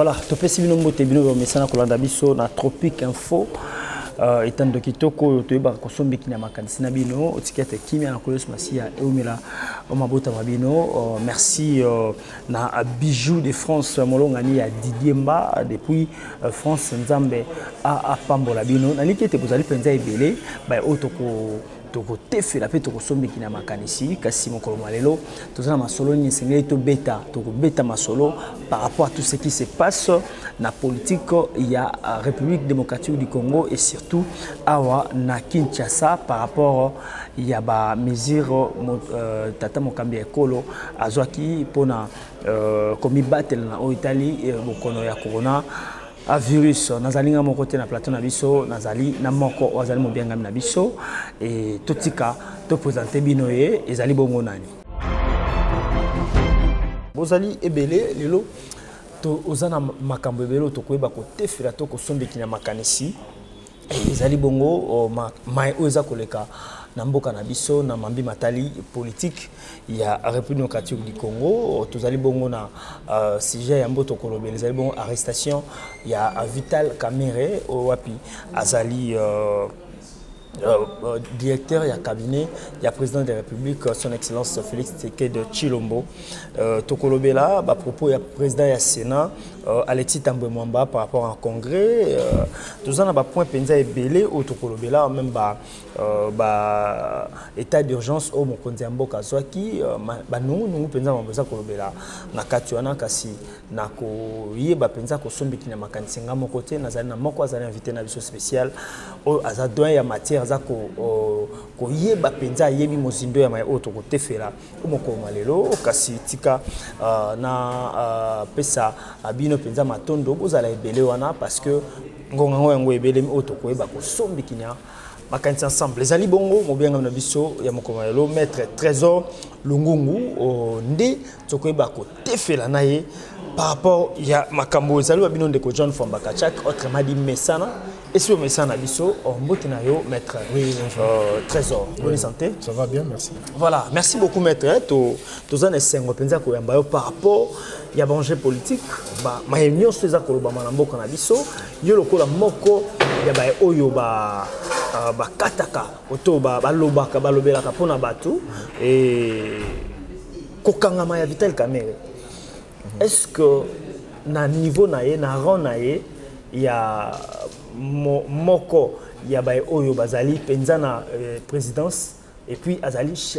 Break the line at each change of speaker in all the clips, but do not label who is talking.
Voilà, topesi bino mbote bino mesana kolanda biso na Tropique Info. Etando kitoko toyeba kosombeki na makanisi na bino otikete kimia na kolos masia eumela omabota mabino. Merci na Bijou de France molongani ya Didier Mba depuis France Nzambe a pambola bino na likete bozali penza ebele ba otoko toko tefela pe toko sombeki na makanisi kasi mokolo malelo tozana masolo ni sengeli to beta toko beta masolo par rapport à tout ce qui se passe na politique ya République démocratique du Congo et surtout awa na Kinshasa par rapport ya ba mesure tata mokambi ekolo azwaki pona komi battle na o Italie bokono ya corona a virus nazalinga moko te na plateau na biso nazali na moko wazali mobianga na biso et totika to présenter binoye ezali bongo nani bozali ebele lelo to ozana makambo ebele to koyeba ko tefela to ko sombeki na makanisi ezali bongo mai oza koleka na mboka na biso na mambi matali politique ya République démocratique du Congo tozali bongo na sujet ya mboto kolobela ezali bongo arrestation ya Vital Kamerhe wapi azali directeur ya cabinet ya président de la République son excellence Félix Tshisekedi Tshilombo tokolobela ba propos ya président ya Sénat Alexis Tambwe Mwamba par rapport au congrès tozana ba point penza ebele au tokolobela même ba état d'urgence au mokonzi ya mboka zwaki ba nungu penza maboza kolobela na kati wana kasi na ko yeba penza ko sombiki na makanisi nga moko te nazali na moko azali invité na biso spécial o azadoin ya matière ko yeba penza yebi mozindo ya mai auto ko tefela umoko malelo kasi tika na pesa abino penza matondo bozala ebele wana parce que ngonga yango ebele auto ko yeba ko sombiki na makanisi ensemble ezali bongo mobenga na biso ya moko malelo maître Trésor Lungungu nde toko yeba ko tefela na ye par rapport ya makambo ezali babino ndeko John Fambakachak autrement dit Mesana et sur Mesana biso mbote na yo maître Trésor bonne santé
ça va bien merci
voilà merci beaucoup maître tozana esengo penza ko yamba yo par rapport ya danger politique ba réunion seza koloba na mboka na biso yo lokola moko ya ba oyo ba kataka oto balobaka balobelaka pona batu et kokangama ya Vital Kamerhe. Est-ce que na niveau na ye na rang na ye ya moko ya ba oyo bazali penza na présidence et puis azali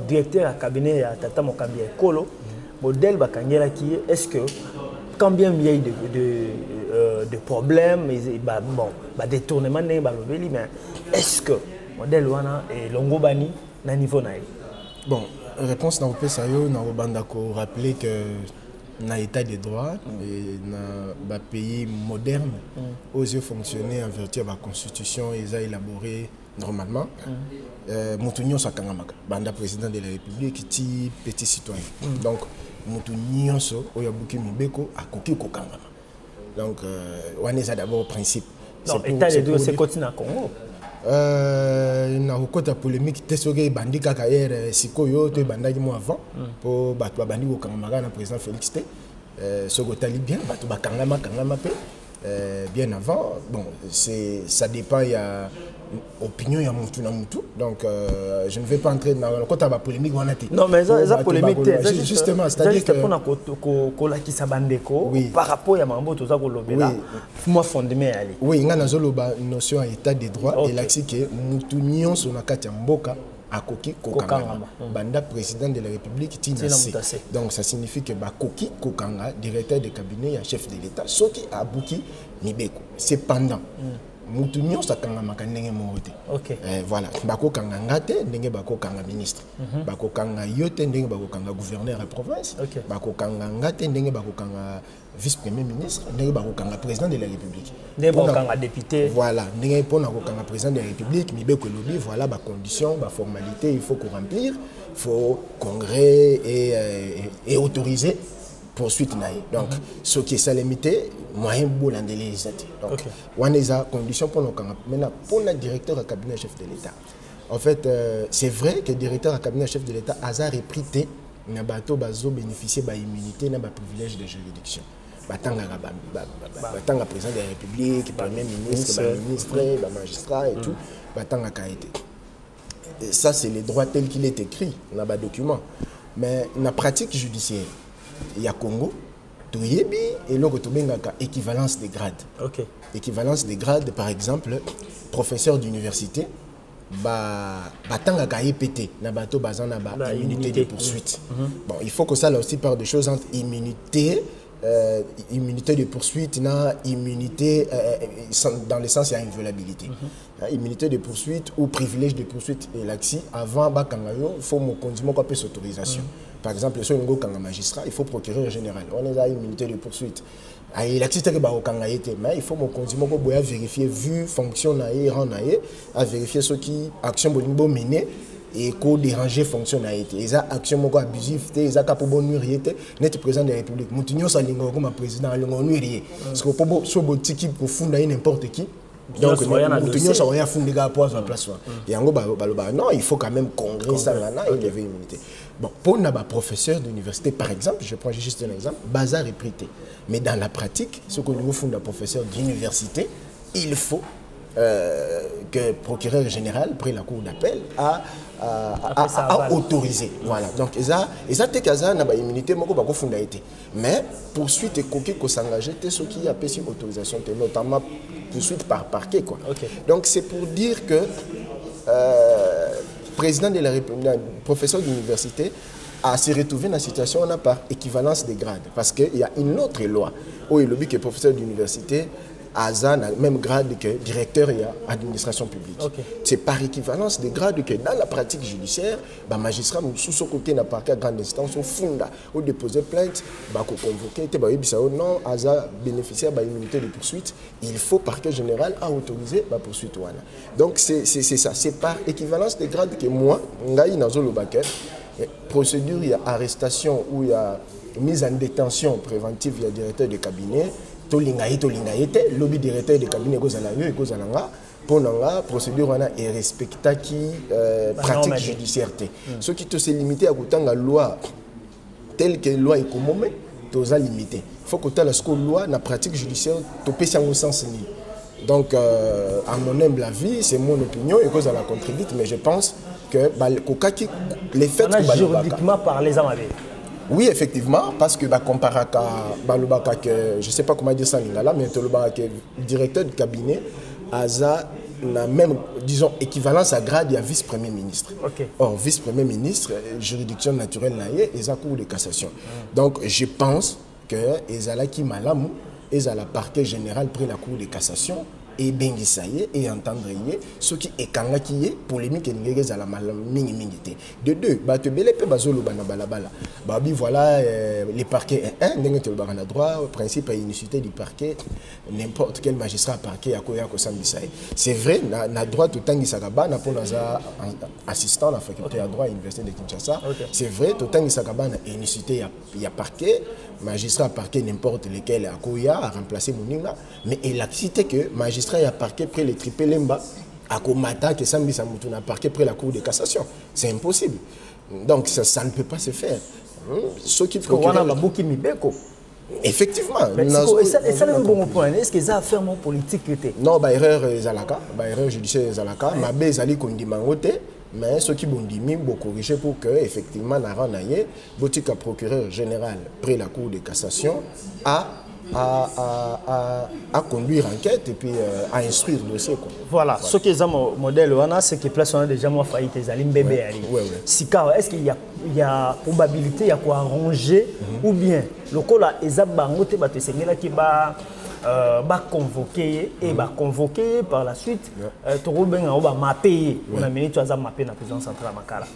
directeur à cabinet ya tata mokambi ekolo modèle bakangela qui est-ce que combien il y a de problèmes bon détournement ne ba lobeli mais est-ce que modèle wana et longobani na niveau na ye
bon réponse na opesa yo na obanda ko rappeler que na état de droit et na pays moderne osé fonctionner en vertu de la constitution ils a élaboré normalement mutunyo sakangamaka banda président de la République ti petit citoyen donc mutunyo so oyabuki mibeko akoki kokangama donc on est d'abord principe
donc état de droit c'est continent Congo
na okota polémique tesoge bandi kaka hier sikoyo to bandaki mo avant pour bato bandi ko kangama na président Félix T soko tali bien bato bakangama pe bien avant bon c'est ça dépend il y a opinion ya mutu na mutu donc je ne vais pas entrer dans la polémique on a été
non mais ça polémique
justement c'est-à-dire que
pour na ko la ki sabandeko par rapport ya mambo toza ko lobela moi fondement ali
oui ngana zoloba notion état de droit et l'axi que mutu nyonso na kati ya mboka akoki kokanga banda président de la République tinasi donc ça signifie que bakoki kokanga directeur de cabinet ya chef de l'État soki abuki mibeko cependant mutu nyonso akangamaka ndenge moko te voilà bakokanga nga te ndenge bakokanga ministre bakokanga yo te ndenge bakokanga gouverneur ya province bakokanga nga te ndenge bakokanga vice premier ministre ndenge bakokanga président de la République
ndenge bakokanga député
voilà ndenge pona kokanga président de la République mibeko lobi voilà ba conditions ba formalité il faut qu'on remplir faut congrès et autoriser poursuite naïe donc ce qui est ça limité moyen bolan de législatif donc on est à condition pour nous maintenant pour le directeur à cabinet chef de l'État en fait c'est vrai que le directeur à cabinet chef de l'État a repris n'a bateau bazo bénéficier ba immunité n'a ba privilège de juridiction batanga président de la République, premier ministre, ministre, magistrat et tout, batanga kaité. Et ça, c'est les droits tels qu'il est écrit dans le document. Mais dans la pratique judiciaire, il y a Congo, Touyebi, et là, il y a équivalence des grades.
Okay.
Équivalence des grades, par exemple, professeur d'université, batanga kaépété, na bato bazana ba immunité de poursuite. Bon, il faut que ça là aussi parle de choses entre immunité, immunité de poursuite, na immunité dans le sens il y a inviolabilité. Immunité de poursuite ou privilège de poursuite et l'axi avant bakangayo, il faut mon conduire quoi peut autorisation. Par exemple, si on est magistrat, il faut procureur général. On est à immunité de poursuite. Il mais il faut vérifier vu fonction à vérifier ce qui action bolingo mené et co déranger fonction na été eza action moko abusif te eza ka po bonnurie te net président de la République mutinyo salingo comme président lingo nurie parce que po so botiki pour funda n'importe qui. Donc, mutinyo sa waya fundi ga po à place et yango baloba non il faut quand même congrès ça là et lever immunité. Bon, pour un professeur d'université, par exemple, je prends juste un exemple, bazar est prêté. Mais dans la pratique, ce que nous faisons d'un professeur d'université, il faut que le procureur général, près la cour d'appel, a autorisé. Voilà. Donc, ça c'est une immunité, mais poursuite et coquille qu'on s'engage, c'est ce qui a payé une autorisation, notamment poursuite par parquet. Quoi. Okay. Donc, c'est pour dire que président de la République, professeur d'université, a se retrouvé dans la situation on a par équivalence des grades. Parce qu'il y a une autre loi où il dit que professeur d'université a le même grade que directeur et administration publique. Okay. C'est par équivalence des grades que dans la pratique judiciaire, les magistrats sous ce côté n'a pas qu'à grande instance au fond ou déposer plainte, convoquer, non, Aza bénéficiaire de l'immunité de poursuite, il faut parquet général à autoriser la poursuite. Donc c'est ça, c'est par équivalence des grades que moi, Ngaï Nazolo Baker, procédure, il y a arrestation ou il y a mise en détention préventive, il y a directeur de cabinet. Le lobby directeur de cabinet pour la procédure est respectée qui pratique judiciaire. Ce qui te s'est limité à la loi telle que la loi est commune, tu as limité. Il faut que tu aies la loi, la pratique judiciaire, tu peux au sens ni. Donc, à mon humble avis, c'est mon opinion et que ça la contribue, mais je pense que les faits
que juridiquement parlé,
oui, effectivement, parce que comparé à je ne sais pas comment dire ça, mais le directeur du cabinet a la même, disons, équivalence à grade, il y a vice-premier ministre. Okay. Or, vice-premier ministre, juridiction naturelle, il y a cour de cassation. Donc, je pense que les ala qui malamu, les ala parquet général pris la cour de cassation et bengisaye et entendre ce qui est kanga qui est polémique et n'engage à la mingi mingité. De deux, bah te belé pe bazolo bana balabala. Bah bi voilà les parquets n'engage le barana droit principe à unicité du parquet n'importe quel magistrat parquet à koya ko sambisaye. C'est vrai na droit tout tangi sakaba na pour naza assistant à la faculté à droit à l'université de Kinshasa. Okay. C'est vrai tout tangi sakaba na unicité il y a parquet magistrat parquet n'importe lequel à koya a remplacé Moninga mais il a cité que magistrat il y a parquet près les tripelemba à Komata que Sambi Samoutouna a parquet près la cour de cassation. C'est impossible. Donc ça ne peut pas se faire. Ce qui effectivement.
Et ça c'est un bon point. Est-ce que ça a fait un politique?
Non, erreur Zalaka, erreur judiciaire Zalaka, ma bezali kondimangote. Mais ce qui bon dit, bon corriger pour que effectivement Naranaye, boutique procureur général près la cour de cassation à conduire enquête et puis à instruire le dossier. Quoi.
Voilà, ce qui est mon modèle, c'est que place on a déjà fait des alim bébé. Si est-ce qu'il y a probabilité, il y a quoi arranger ou bien le cas là, ils ont qui va convoquer et va convoquer par la suite tout on va mapper on a mené tu as mappé la présidence centrale Makala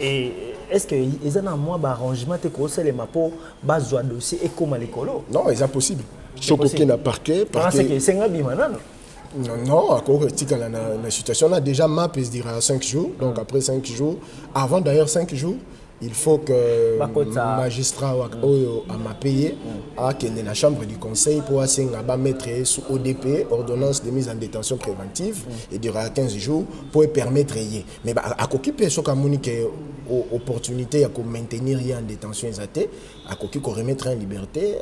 et est-ce que ils ont un mois d'arrangement te conseille les mapo base de dossier et comme l'écolo
non c'est possible choqué na parquet
parce que c'est un bimanan
non à cause de la situation là déjà map se dira 5 jours donc après 5 jours avant d'ailleurs 5 jours il faut que le magistrat a payé à la chambre du conseil pour mettre sous ODP, ordonnance de mise en détention préventive, et durera 15 jours pour permettre. Mais à occuper ce opportunité à maintenir en détention, à remettre en liberté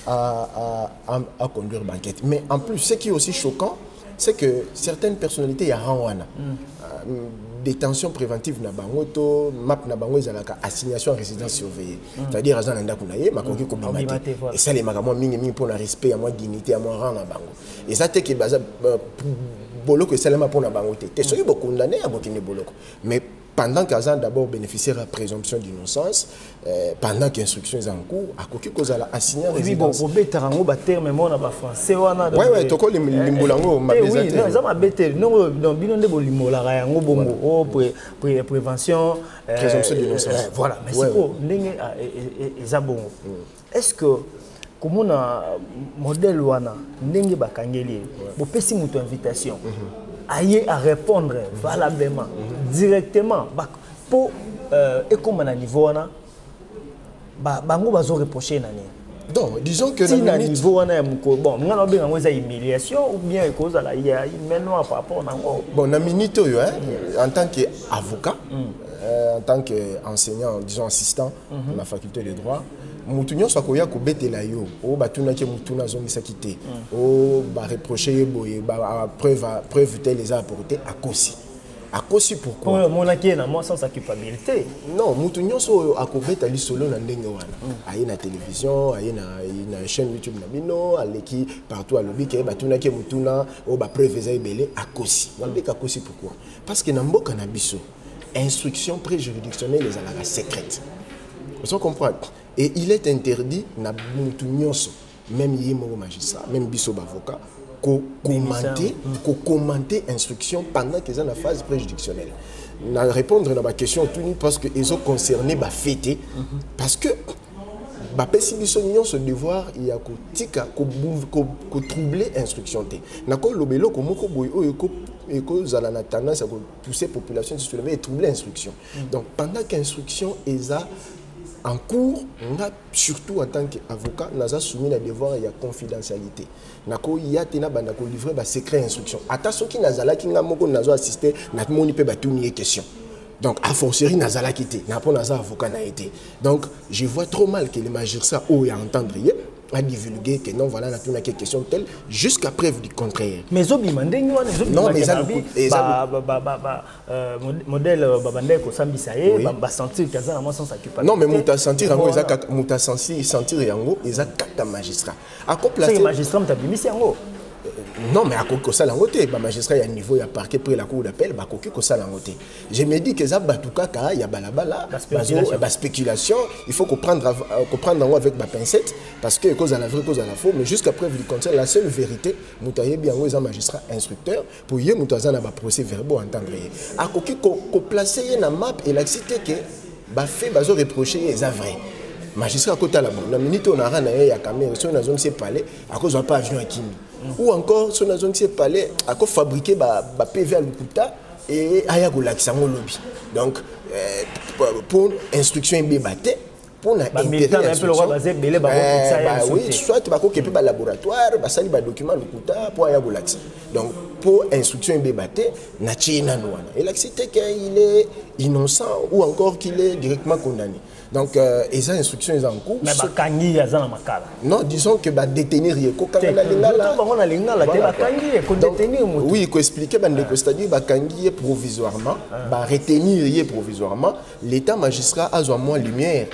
à conduire l'enquête. Mais en plus, ce qui est aussi choquant, c'est que certaines personnalités, il y a détention préventive na bangoto, map na bango ezalaka assignation à résidence surveillée. C'est-à-dire azana nda kunaye makoki ko bimate. Et ça les makamwa mingi pour le respect à moi dignité à moi rang na bango. Et ça te que baza boloko salama pour na bangote. Te soki bo condamné à bokine boloko. Mais pendant qu'Azan d'abord bénéficier de la présomption d'innocence, pendant qu'instruction est en cours, à quoi que ça a assigné résidence.
Oui, bon, Tarango batter même on a pas français wana.
Ouais, toko limbolango ma
oui, non, ça m'a bêté. Non, donc binon de bolimola rayango bongo prévention
présomption d'innocence.
Voilà, mais c'est pour ndenge eza bongo. Est-ce que comme on a modèle wana ndenge bakangeli bo pesi muto invitation. Aïe à répondre valablement, directement. Pour et comme à niveau là, bango bazo reprocher nani.
Donc disons que
si na niveau là bon, on a bien une humiliation ou bien cause à la maintenant par rapport à
bon na minute en tant qu'avocat, en tant qu'enseignant, disons assistant de la faculté de droit. Moutounion soit koya ko betela yo o batuna ke mutuna zongisa kité o ba reprocher boye ba preuve telle les a apporté à cause pourquoi
mon aki na moi sans sa culpabilité
non moutounion so akobeta li solo na ndenge wana aye na télévision aye na chaîne YouTube na bino aleki partout à lobby ke batuna ke mutuna o ba preuve za ebele à cause pourquoi parce que na mboka na biso instruction préjuridictionnelle les ala secrète vous comprenez. Et il est interdit, même les magistrats, même biso avocat, commenter instruction pendant qu'ils sont dans la phase préjudictionnelle. Na répondre à ma question parce que ils ont concerné ba fêter parce que ba pesi biso ce devoir il y a ko troubler instruction té. Na ko lobelo ko moko boy et que zala na tendance à pousser population se soulever et troubler instruction. Donc pendant qu'instruction est en cours, on a surtout en tant qu'avocat, nous avons soumis le devoir à la confidentialité. Nous avons livré des secrets d'instruction. Attention qui nous assisté, nous avons des questions. Donc, à fortiori, nous avons quitté. Nous avons avocat. Donc, je vois trop mal que les magistrats ont à entendre à divulguer que non, voilà, on a quelques questions telles, jusqu'à preuve du contraire.
Mais non, mais ça modèle babandé ko sambisaye ba sentir kaza na moi sans s'occuper.
Non, mais muta sentir yango muta sentir yango eza kata magistrat. A ko placer
magistrat mta bimisi yango.
Non, mais à ko sala ngote ba magistrat ya niveau ya parquet près la cour d'appel ba ko sala ngote. Je me dis que ça batuka ka ya balabala ba spéculation, il faut comprendre avec ba pincette parce que cause à la vraie cause à la faux, mais jusqu'à preuve du contraire la seule vérité mutaye bien ngo eza magistrat instructeur pour ye mutaza na ba procès verbaux entendre. A ko placer na map et la cité que ba fait bazo reprocher eza vrai. Magistrat à côté là bon, la minute on a rana ya caméra sur na zone c'est parler à cause on pas avion à Kimi. Ou encore sur la zone c'est parler à cause fabriquer ba PV à Lukuta et aya go lakisa ngo lobby. Donc pour instruction bébaté pour na intérêt oui, soit tu vas ko kepi ba laboratoire, ba sali ba document Lukuta pour aya go lakisa. Donc pour instruction bébaté na china noana. Et là c'était qu'il est innocent ou encore qu'il est directement condamné. Donc, les instructions sont en cours.
Mais
non, disons que détenir oui, il faut expliquer c'est-à-dire provisoirement, retenir provisoirement. L'État magistrat a moins lumière.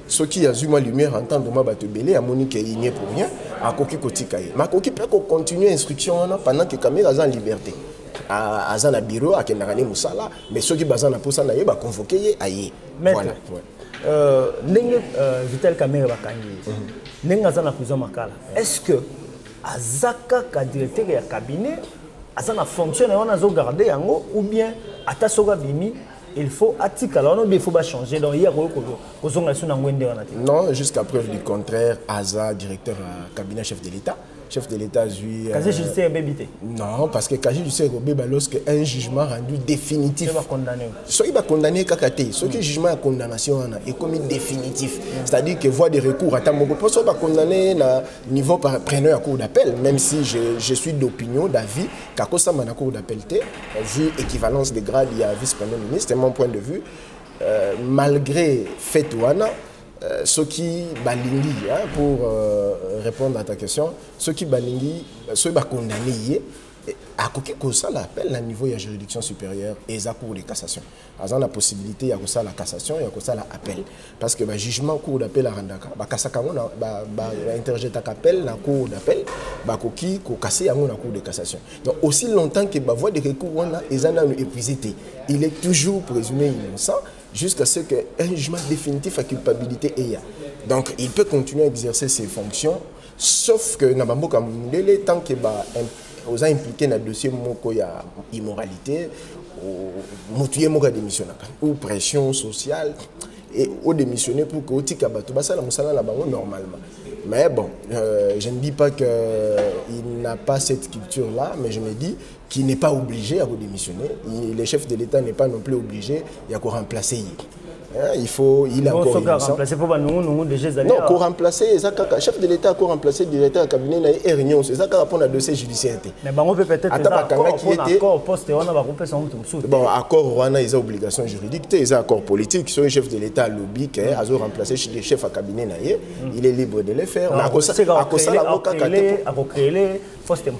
Ceux qui ont moins lumière entendent moi batebele à Monique et il n'y est pour rien. À Koki Kotikaye. Ma Koki peut continuer l'instruction pendant que caméra est en liberté. À un bureau à Kenarani Moussala, mais ceux qui basent en poste na yeba convoqué aïe.
Voilà. N'engue Vital Kamere bakangi. N'engue azana prison makala. Est-ce que azaka ka directeur ya cabinet azana fonctionne on a zo garder yango ou bien atasoga bimi il faut atikala on il faut pas changer donc hier ko zonga suna ngwende wana.
Non, jusqu'à preuve du contraire, Aza directeur cabinet chef de l'État. Chef de l'État lui.
Casier judiciaire est bébité.
Non, parce que casier judiciaire est lorsque un jugement rendu définitif.
Il va condamner.
Soit il va condamner Kakate, soit que jugement à condamnation est commis définitif. C'est-à-dire que voie de recours à Tamogo, pour ça va condamner à niveau par preneur à cour d'appel, même si je suis d'opinion, d'avis, qu'à mana cour d'appel, vu équivalence de grade, il y a vice-premier ministre, c'est mon point de vue. Malgré fait ouana, ceux qui balingi, pour répondre à ta question, ceux qui balingi, ceux qui condamnés, à quoi ça l'appel à niveau de la juridiction supérieure et la cour de cassation. Ils ont la possibilité de faire la cassation et de faire l'appel. Parce que le jugement cour d'appel à Randaka, interjeter l'appel dans la cour d'appel, il faut casser la cour de cassation. Donc aussi longtemps que la voie de recours ils ont épuisé, il est toujours présumé innocent jusqu'à ce qu'un jugement définitif à culpabilité ait. Donc il peut continuer à exercer ses fonctions, sauf que dans le temps que vous avez impliqué dans le dossier de immoralité, ou pression sociale, et au démissionner pour que vous normalement. Mais bon, je ne dis pas qu'il n'a pas cette culture-là, mais je me dis qu'il n'est pas obligé à vous démissionner. Le chef de l'État n'est pas non plus obligé à remplacer. Il a encore remplacé pour non, pour remplacer, le chef de l'État a remplacé le directeur de cabinet et réunion, c'est ça qui répond à dossier judiciaire. Mais on peut peut-être accord poste bon, accord on a des obligations juridiques, des accords politiques, sur le chef de l'État lobby qui a remplacé le chef de cabinet, il est libre de le faire. On a créé les postes.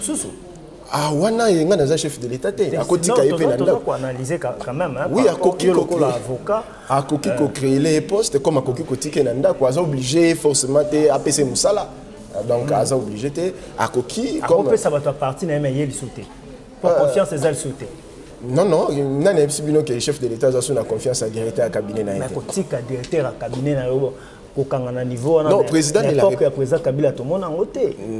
Ah, wana yenga na chef de l'État te akoti ka yepe na ndako analyser quand même hein. Oui, akoki ko avocat akoki ko créer les postes comme akoki ko tike na ndako aza obligé forcément te APC musala. Donc aza obligé te akoki comme ça va parti na mais yeli sauter. Pour confiance les sauter. Non, nana ebisibino que le chef de l'État a son confiance à directeur à cabinet na. Mais ko tika directeur à cabinet na yo. Non, président de la République.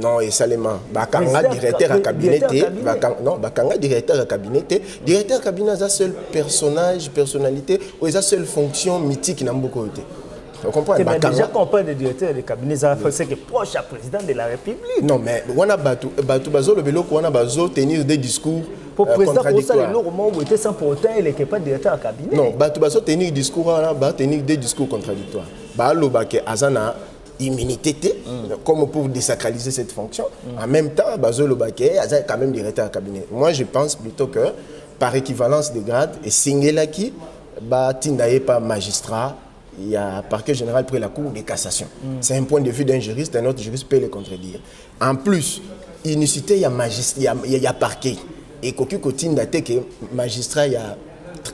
Non, et seulement. Bakanga directeur à cabinet. Non, Bakanga directeur à cabinet. Directeur à cabinet, c'est la seule personnalité, ou c'est la seule fonction mythique dans beaucoup de. Vous comprenez? Déjà qu'on parle de directeur de cabinet, c'est que proche à président de la République. Non, mais on a tenir des discours. Pour président, il sans pour autant, il n'est pas directeur à cabinet. Non, il tenir des discours contradictoires. Azana immunité comme pour désacraliser cette fonction. En même temps, il quand même directeur à cabinet. Moi, je pense plutôt que par équivalence de grade, et Singelaki, Tindaye pas magistrat, il y a parquet général près la cour de cassation. C'est un point de vue d'un juriste, un autre juriste peut le contredire. En plus, unicité, il y a magistrat, il y a parquet. Et Koki Kotine date que magistrat, il y a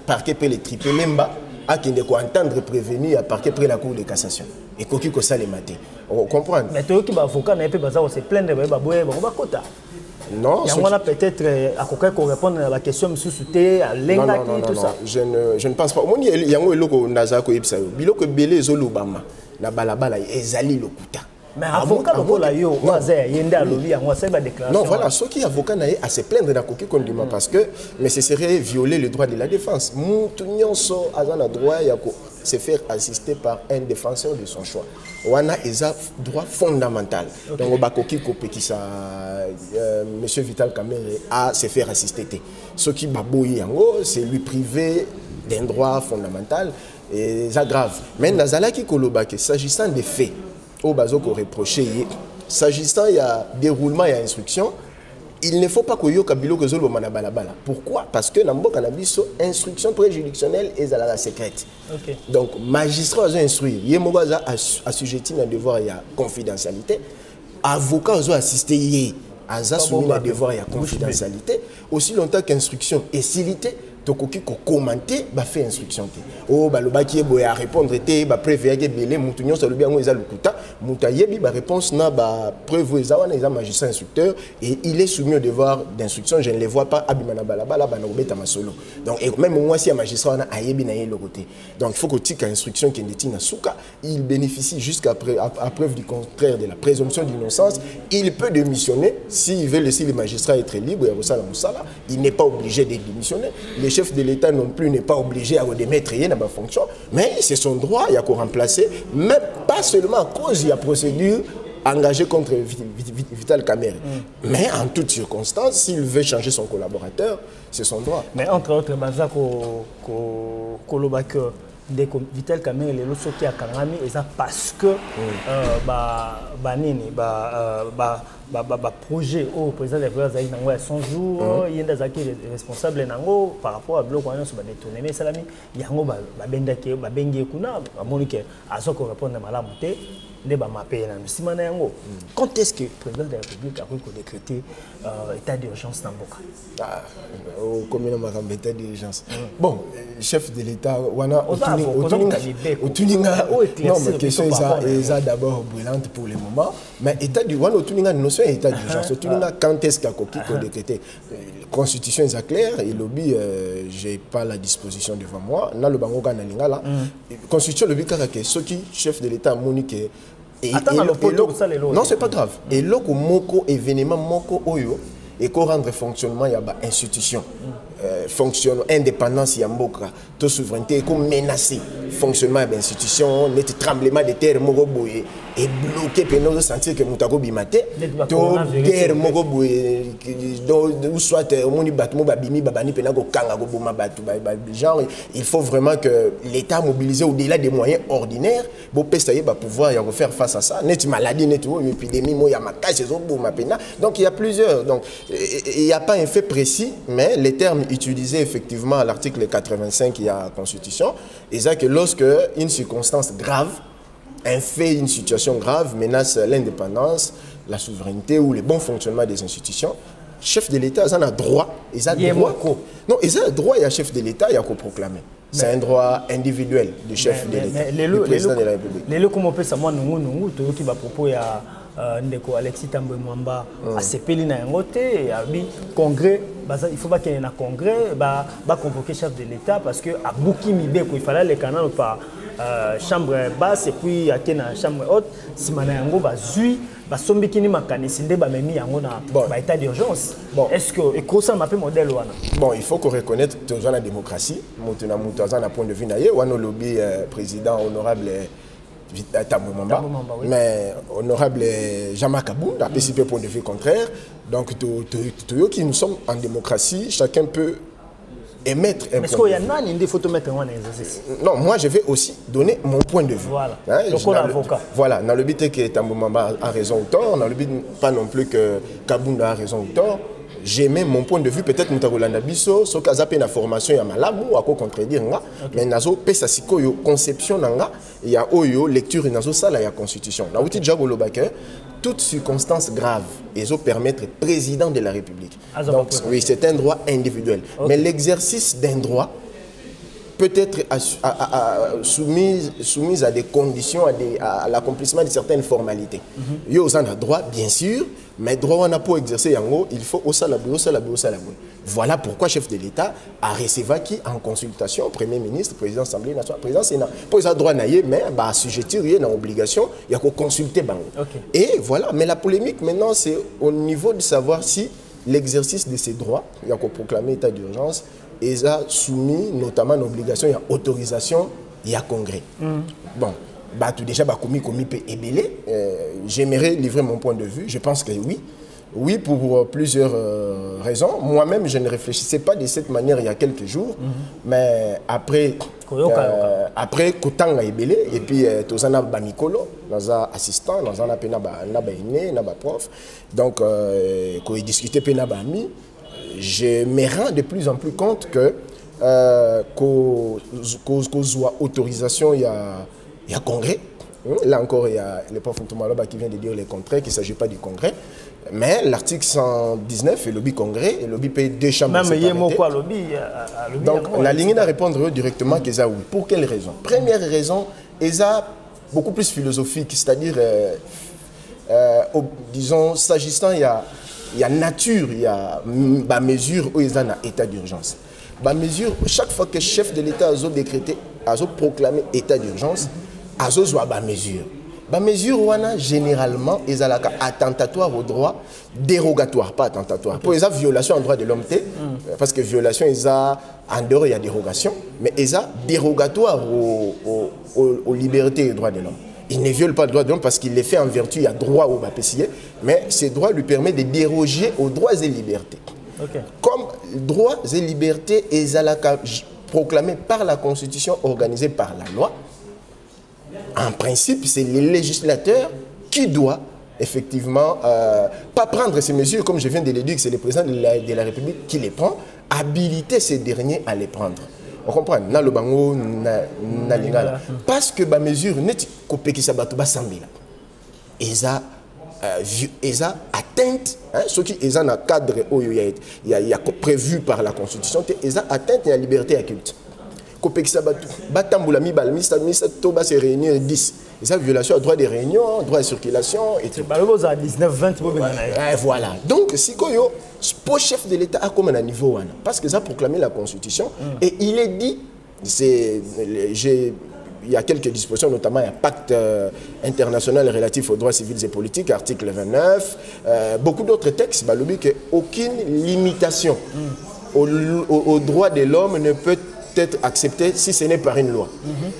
parquet peut le tripler même bas, à qui ne peut entendre prévenir à parquet près la cour de cassation. Et Koki Kosa le maté. On comprend. Mais toi qui avocat n'a pas se plaindre de Baboué, non, on a peut-être à quoi répondre à la question sous à l'engagé tout ça. Je ne pense pas. Il y a un logo Nazako Ipsa. Biloko Belé Zolobama. Na balabala ezali lokuta. Mais avocat lokola yo waze yenda lobi ya moi c'est ma déclaration. Non, voilà, ceux qui avocat na à se plaindre na koki kondima parce que mais ce serait violer le droit de la défense. Mutunyon so azana droit ya ko se faire assister par un défenseur de son choix. Wana eza droit fondamental. Donc au bakoki kopeki sa monsieur Vital Kamerhe a se faire assister. Ce qui baboyi yango, c'est lui priver d'un droit fondamental et ça grave. Mais nazalaki kolobake s'agissant des faits au bazoko reproché s'agissant il y a déroulement il y a instruction, il ne faut pas que yoka biloko zolo manabalabala. Pourquoi? Parce que nambo canabiso instruction préjuridictionnelle est à la secrète. Okay. Donc magistrat a instruire, yemogo a assujetti un devoir il y a confidentialité, avocat a assisté yé a soumis un devoir il y a confidentialité, aussi longtemps qu'instruction est silité. Tokoki ko commenter ba fait instruction te o ba lobaki boya répondre te ba prévenir que belé mutunyo so lobi ngo eza lukuta mutayebi ba réponse na ba preuve eza wana eza magistrat instructeur et il est soumis au devoir d'instruction. Je ne les vois pas abimana balabala ba na obeta masolo. Donc et même moi si un magistrat na ayebi na yelo côté. Donc il faut que tika instruction qui ndeti na suka, il bénéficie jusqu'à preuve du contraire de la présomption d'innocence. Il peut démissionner s'il veut laisser les magistrats être libres et ça la musala, il n'est pas obligé de démissionner. Le chef de l'État non plus n'est pas obligé à remettre dans ma fonction, mais c'est son droit, il y a qu'à remplacer, mais pas seulement à cause de la procédure engagée contre Vital Kamerhe. Mais en toutes circonstances, s'il veut changer son collaborateur, c'est son droit. Mais entre autres, Bazako Kolobak,
Vital Kamerhe les lots qui a Kangami et ça parce que projet au président de la République a 100 jours il y a des responsables par rapport à bloc sur détourné mais salami yango babendaki babengi kuna amonike azoko répondre malamu te ne ba mapé na simana yango quand est-ce que le président de la République a décrété état d'urgence dans Mboka
comme on a état d'urgence bon chef de l'État wana non mais question est d'abord brûlante pour le moment mais état du wana otuninga notion état d'urgence otuninga quand est-ce qu'il a décrété constitution est claire et lobby j'ai pas la disposition devant moi na le bango kana lingala constitution lobby kaka que ce qui chef de l'État monique non c'est pas grave et loko moko événement moko oyo et qu'on rendre fonctionnement ya ba institution fonctionne indépendance ya mboka to souveraineté comme menacer fonctionnement ya institution net tremblement de terre moko boye et bloquer penaud sentir que mutako bimate to guerre moko boye ou soit omoni batmo babimi babani penako kanga ko boma batu genre il faut vraiment que l'état mobilisé au-delà des moyens ordinaires pour pestayer ba pouvoir ya faire face à ça net maladie net ou épidémie mo ya makasi zo boma pena donc il y a plusieurs donc il n'y a pas un fait précis mais les termes utilisés effectivement à l'article 85 il y a la Constitution et ça que lorsque une circonstance grave un fait, une situation grave menace l'indépendance, la souveraineté ou le bon fonctionnement des institutions, chef de l'État, il a droit, il a droit. Non, il a droit, il y a chef de l'État, il y a qu'au proclamer. C'est un droit individuel du chef de l'État, du président de la République.
Les comme on peut savoir, nous, qui va propos à Ndeko Alexis Tambwe Mwamba, à CPLI na yangote, à congrès, il faut pas qu'il y ait un congrès, convoquer chef de l'État parce que à Boukimi il fallait les canaux par chambre basse et puis il y a une chambre haute si manango bazui basombi kini makanisi nde ba memi yango na ba état d'urgence est-ce que et ça m'a fait modèle wana
bon il faut qu'on reconnaisse que dans la démocratie mutuna mutaza na point de vue na ye wana lobby président honorable Tambwe Mwamba mais honorable Jean-Marc Abound a participé point de vue contraire donc tous qui nous sommes en démocratie chacun peut émettre un
point de vue. Est-ce qu'il faut mettre en exercice? Non,
moi je vais aussi donner mon point de vue.
Voilà. Avocat.
Voilà, dans le but que Tambwe Mwamba a raison ou tort, dans le but pas non plus que Kabound a raison ou tort. J'ai même mon point de vue, peut-être que nous avons biso, so kaza pe na formation ya malamu, à quoi contredire nga, mais nazo pesa siko yo conception nga, ya oyo lecture nazo sala ya constitution. Na outil jago lobake, toute circonstance grave et zo permettre président de la République. Donc oui, c'est un droit individuel, mais l'exercice d'un droit peut être soumise à des conditions, à l'accomplissement de certaines formalités. Yo on a droit, bien sûr, mais droit on a pour exercer yango, il faut au salabou. Voilà pourquoi chef de l'État a reçu qui en consultation Premier ministre, président de l'Assemblée nationale, président Sénat. Pour ça droit naïe, mais assujettir une obligation, il y a qu'à consulter bango. Et voilà, mais la polémique maintenant c'est au niveau de savoir si l'exercice de ces droits, il y a qu'à proclamer état d'urgence. Et a soumis notamment une obligation, il y a autorisation, il y a congrès. Bon, tout déjà, j'aimerais livrer mon point de vue. Je pense que oui. Oui, pour plusieurs raisons. Moi-même, je ne réfléchissais pas de cette manière il y a quelques jours. Mais après Kotanga Ebele, et puis Tozana Bamikolo, nous avons assistant, nous avons prof. Donc, quand il discutait Penabami, je me rends de plus en plus compte que qu'aux autorisation, il y a congrès. Là encore, il y a le prof Ntumaloba qui vient de dire le contraire, qu'il ne s'agit pas du congrès. Mais l'article 119, le lobby congrès, le lobby paye deux chambres.
Même il y a quoi lobby?
Donc, la ligne à répondre directement qu'ils ont oui. Pour quelle raison? Première raison, ils ont beaucoup plus philosophique, c'est-à-dire, disons, s'agissant, il y a nature, il y a des mesures où ils ont un état d'urgence. Mesure, chaque fois que le chef de l'État a décrété, a proclamé état d'urgence, a des mesures. Les mesures, généralement, ils ont attentatoire au droit, dérogatoire, pas attentatoire. Pour les violations en droit de l'homme, parce que violation, ils ont, en dehors, il y a dérogation, mais ils ont dérogatoire aux libertés et aux droits de l'homme. Il ne viole pas le droit de l'homme parce qu'il les fait en vertu, il y a droit au BAPCIE, mais ces droits lui permettent de déroger aux droits et libertés. Comme droits et libertés, ils ont proclamé par la Constitution, organisé par la loi. En principe, c'est le législateur qui doit effectivement pas prendre ces mesures, comme je viens de le dire, c'est le président de la République qui les prend, habiliter ces derniers à les prendre. On comprend, na le bango na lingala, parce que ba mesure net kopeki sabatu ba sambila. Eza atteinte, ce qui est dans le cadre il y a prévu par la Constitution, eza atteinte à la liberté à culte. Kopeki sabatu ba tambula mi bal misa to ba se réunir 10. Eza violation au droit de réunion, droit de circulation et tout.
Balogo à 19-20
voilà. Donc si koyo pour chef de l'État a comme un niveau parce que ça a proclamé la Constitution et il est dit, il y a quelques dispositions, notamment il y a un pacte international relatif aux droits civils et politiques, article 29, beaucoup d'autres textes, aucune limitation aux droits de l'homme ne peut être acceptée si ce n'est par une loi.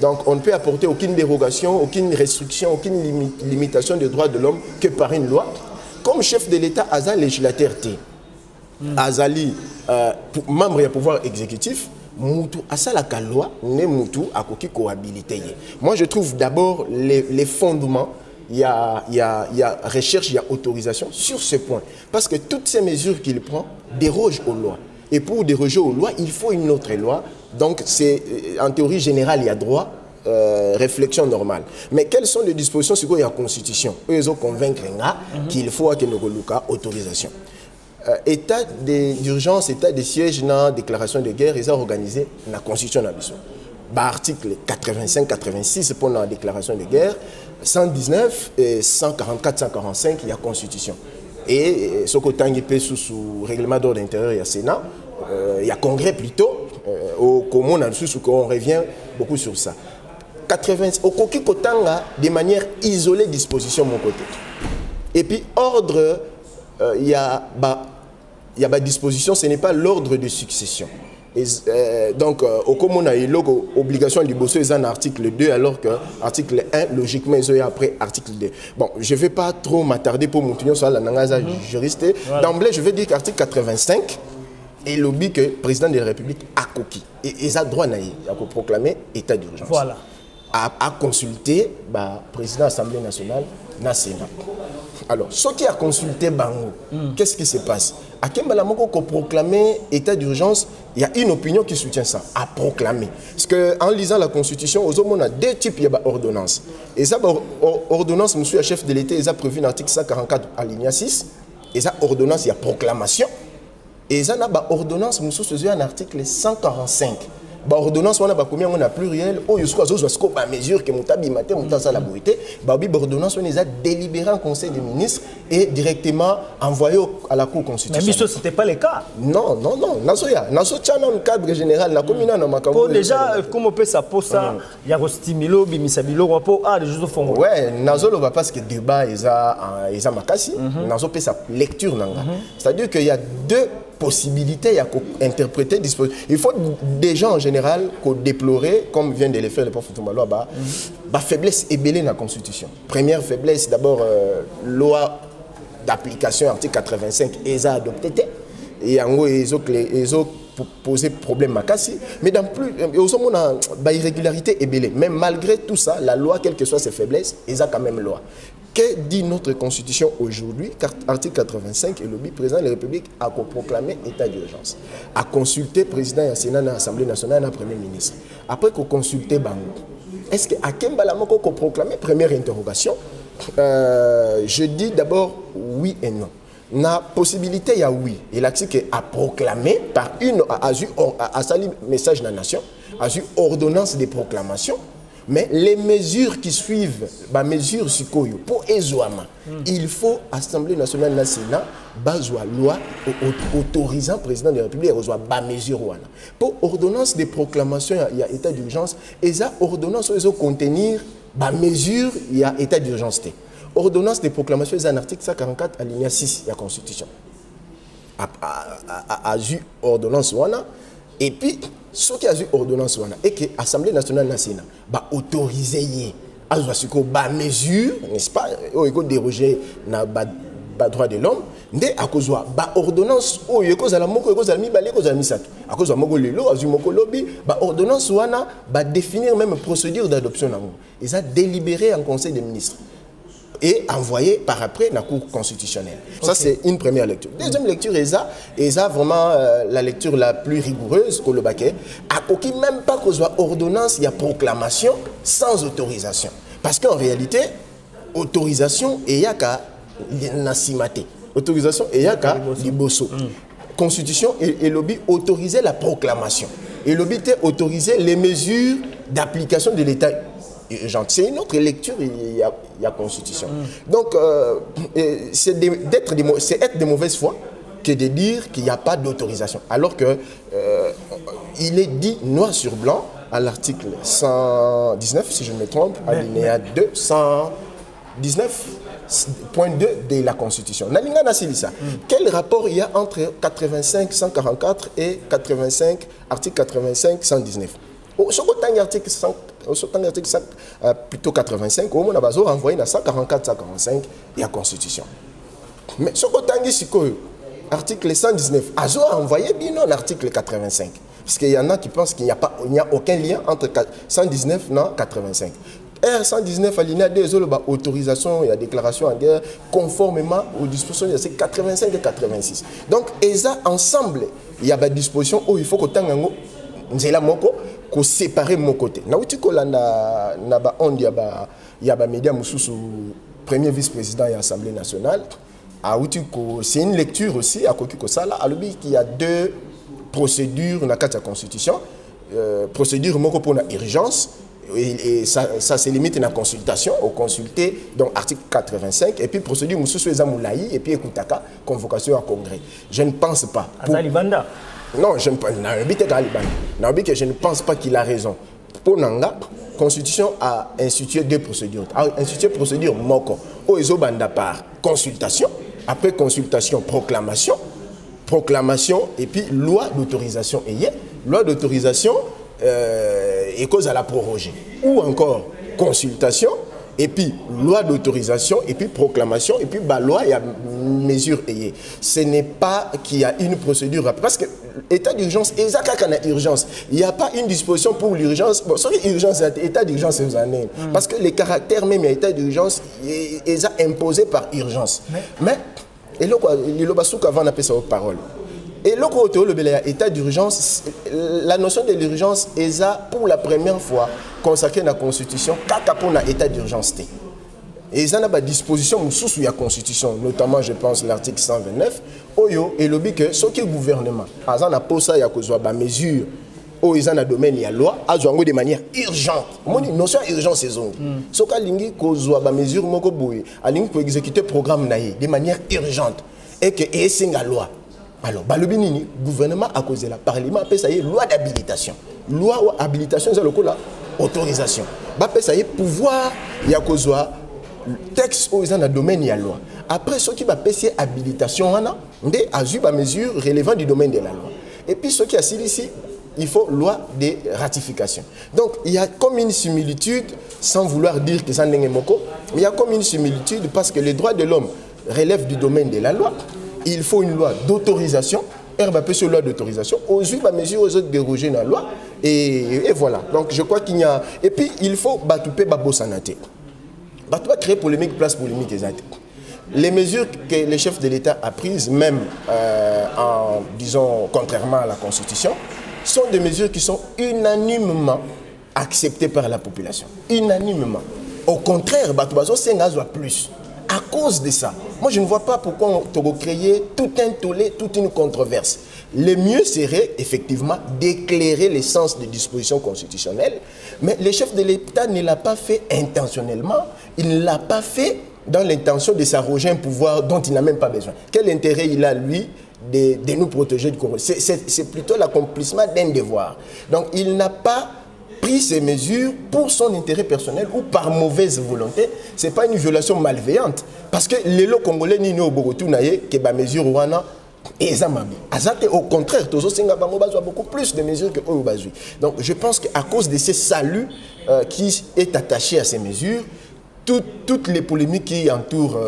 Donc on ne peut apporter aucune dérogation, aucune restriction, aucune limitation des droits de l'homme que par une loi. Comme chef de l'État, Aza législateur T. Azali, membre du pouvoir exécutif, Moutou, Asala loi, ne Moutou, a koki cohabilité. Moi, je trouve d'abord les fondements, il y a recherche, il y a autorisation sur ce point. Parce que toutes ces mesures qu'il prend dérogent aux lois. Et pour déroger aux lois, il faut une autre loi. Donc, c'est en théorie générale, il y a droit. Réflexion normale. Mais quelles sont les dispositions sur la Constitution? Eux ont convaincre qu'il faut qu'il y ait une autorisation. État d'urgence, état de siège, déclaration de guerre, ils ont organisé la Constitution. Article 85-86 pour la déclaration de guerre, 119, 144, 145, il y a Constitution. Et ce que tu sous règlement d'ordre intérieur, il y a Sénat, il y a Congrès plutôt, au Commun, on revient beaucoup sur ça. 80, au Koki Kotanga, de manière isolée, disposition mon côté. Et puis, ordre, il y a disposition, ce n'est pas l'ordre de succession. Donc, au commun, il y a obligation du bosser, ils ont un article 2, alors que l'article 1, logiquement, ils ont après article 2. Bon, je ne vais pas trop m'attarder pour mon sur la nangaza juriste. Voilà. D'emblée, je vais dire qu'article 85 est l'objet que le président de la République a coquille. Et ils ont droit à proclamer état d'urgence.
Voilà.
À consulter le président de l'Assemblée nationale, le Sénat. Alors, ce qui a consulté Bango, qu'est-ce qui se passe? À Kembalamoko, qu'on proclamé état d'urgence, il y a une opinion qui soutient ça, à proclamer. Parce qu'en lisant la Constitution, on a deux types d'ordonnances. Et ça, ordonnance, monsieur le chef de l'État, il a prévu dans l'article 144 alinéa 6, et ça, ordonnance, il y a proclamation. Et ça, il y a ordonnance, monsieur, c'est un article 145. Ordonnance, on a combien on a pluriel, ou il y a mesure que ordonnance, on les a délibéré en Conseil des ministres et directement envoyé à la Cour constitutionnelle.
Mais ce n'était pas le cas.
Non. Dans le cadre général, la commune a
déjà, comment on peut s'apposer, il y a Rostimilo, Bimisabilo, les choses font.
Ouais, Nazolo va parce que le débat est à Makassi, Nazolo peut sa lecture. C'est-à-dire qu'il y a deux possibilités à interpréter. Il faut déjà en général déplorer, comme vient de le faire le prof Toumalo, la faiblesse est belée dans la Constitution. Première faiblesse, d'abord, loi d'application, article 85, ils ont adopté. Et en gros, ils ont posé problème à Kassi. Mais dans plus, irrégularité est belée. Mais malgré tout ça, la loi, quelles que soient ses faiblesses, ils ont quand même loi. Que dit notre Constitution aujourd'hui? Article 85, et le président de la République a proclamé état d'urgence. A consulté le président et le Sénat de l'Assemblée nationale et le Premier ministre. Après qu'on consulté Bango, est-ce qu'à Kembalamoko qu'on proclamé? Première interrogation. Je dis d'abord oui et non. La possibilité, il y a oui. Et l'article a proclamé par une, a sali message de la nation, a eu ordonnance de proclamation. Mais les mesures qui suivent, mesures pour Ezouama, il faut Assemblée nationale et Sénat, loi autorisant le président de la République à mesure. Pour ordonnance de proclamation, il y a état d'urgence, et ça, ordonnance, il faut contenir mesure, il y a état d'urgence. Ordonnance de proclamation, il y a un article 144 alinéa 6 de la Constitution. A eu ordonnance, et puis, ce qui a eu ordonnance, et que l'Assemblée nationale et Sénat va autoriser à mesure, n'est-ce pas, il faut déroger le droit de l'homme, nde akozwa ba ordonnance oyo ekozala moko ekozala mibale ekozala misato akozwa moko lelo azwi moko lobi ba ordonnance wana ba définir même procédure d'adoption nango eza délibéré en conseil des ministres et envoyé par après la Cour constitutionnelle. Okay. Ça, c'est une première lecture. Deuxième lecture, ESA vraiment la lecture la plus rigoureuse que le baquet, a coquille même pas qu'on soit ordonnance, il y a proclamation sans autorisation. Parce qu'en réalité, autorisation, il y a qu'à nasimate. Autorisation, il y a qu'à liboso. Constitution et lobby autoriser la proclamation. Et lobby autoriser les mesures d'application de l'État. C'est une autre lecture, il y a constitution. Donc, c'est être de mauvaise foi que de dire qu'il n'y a pas d'autorisation. Alors que il est dit noir sur blanc à l'article 119, si je ne me trompe, alinéa 2, 119.2 de la Constitution. Quel rapport il y a entre 85, 144 et 85, article 85, 119? Article 100, plutôt 85, on a renvoyé à 144, 145 et la Constitution. Mais ce que article 119, Azo a envoyé bien l'article 85. Parce qu'il y en a qui pensent qu'il n'y a aucun lien entre 119 et 85. R119 alinéa 2 autorisation et la déclaration en guerre conformément aux dispositions de 85 et 86. Donc, ESA ensemble, il y a des dispositions où il faut que Tangango Nzela Moko ko séparer mon côté. Na uti ko la na ba on ya ba média mususu premier vice-président de l'Assemblée nationale. A uti ko c'est une lecture aussi à koki ko sala alobi qu'il y a deux procédures dans la constitution. Procédure moko pour la urgence et ça se limite à la consultation au consulté donc article 85 et puis procédure mususu ezamoulayi et puis écoutaka convocation à congrès. Je ne pense pas. Non, je ne pense pas qu'il a raison. Pour Nanga, la Constitution a institué deux procédures. A institué procédure Moko. Oezo banda par consultation, après consultation, proclamation, proclamation et puis loi d'autorisation. Et loi d'autorisation et cause à la proroger. Ou encore consultation et puis loi d'autorisation et puis proclamation et puis bah, loi il y a mesure ayée. Ce n'est pas qu'il y a une procédure parce que état d'urgence urgence il n'y a pas une disposition pour l'urgence bon sorry urgence état d'urgence aux années parce que les caractères même état d'urgence est imposé par urgence mais et là quoi il basuka avant d'appeler sa parole et là quoi état d'urgence la notion de l'urgence est pour la première fois consacrée dans la constitution kaka pour l'état d'urgence. Et ils ont des dispositions sous la Constitution, notamment, je pense, l'article 129, Oyo et le que ce qui est gouvernement, ils ont posé des mesures, ils ont un domaine, il y a loi, ils ont de manière urgente. Une notion d'urgence, c'est ça. Ce qui est des mesures, ils pour exécuter le programme de manière urgente et que c'est la loi. Alors, le gouvernement a causé la Parlement a fait loi d'habilitation. Loi d'habilitation, c'est le autorisation. Ça y est, pouvoir, il y a texte où ils ont un domaine et la loi. Après, ce qui va passer habilitation, on a des mesures relevant du domaine de la loi. Et puis, ce qui est ici, il faut loi de ratification. Donc, il y a comme une similitude, sans vouloir dire que ça n'est pas moko, mais il y a comme une similitude parce que les droits de l'homme relèvent du domaine de la loi. Il faut une loi d'autorisation. RBP sur loi d'autorisation. Aujourd'hui, la mesure aux autres déroger dans la loi. Et voilà. Donc, je crois qu'il y a. Et puis, il faut batouper Babo Sanate. Va créer polémique, place polémique exacte. Les mesures que le chef de l'État a prises, même en disons contrairement à la Constitution, sont des mesures qui sont unanimement acceptées par la population. Unanimement. Au contraire, Batoubazo Sengazoa plus. À cause de ça, moi je ne vois pas pourquoi on doit créer tout un tollé, toute une controverse. Le mieux serait effectivement d'éclairer les sens des dispositions constitutionnelles, mais le chef de l'État ne l'a pas fait intentionnellement, il ne l'a pas fait dans l'intention de s'arroger un pouvoir dont il n'a même pas besoin. Quel intérêt il a, lui, de nous protéger du corruption? C'est plutôt l'accomplissement d'un devoir. Donc il n'a pas pris ces mesures pour son intérêt personnel ou par mauvaise volonté. Ce n'est pas une violation malveillante. Parce que les lots congolais n'y ont beaucoup de mesures au contraire, beaucoup plus de mesures que eux. Donc je pense qu'à cause de ces saluts qui est attaché à ces mesures, toutes les polémiques qui entourent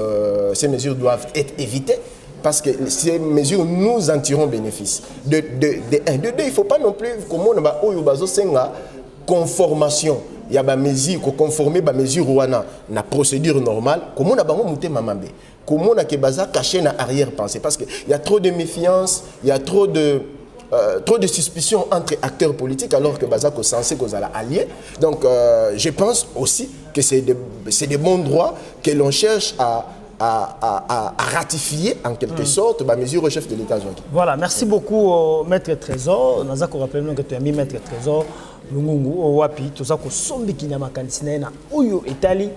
ces mesures doivent être évitées. parce que ces mesures, nous en tirons bénéfice. De un. De deux, il ne faut pas non plus, comme on a conformation. Il y a des mesures, conformer des mesures na procédure normale. Comme on a monté mamambe. Comme on a caché dans arrière-pensée. Parce qu'il y a trop de méfiance, il y a trop de suspicions entre acteurs politiques, alors que Bazako est censé qu'on soit alliés. Donc, je pense aussi que c'est des bons droits que l'on cherche à ratifier en quelque sorte la mesure au chef de l'État.
Voilà, merci beaucoup Maître Trésor. Nous avons rappelé que tu as mis Maître Trésor, Lungungu, Wapi, tout ça, que sombi qui n'a pas candidat na Oyo Italie.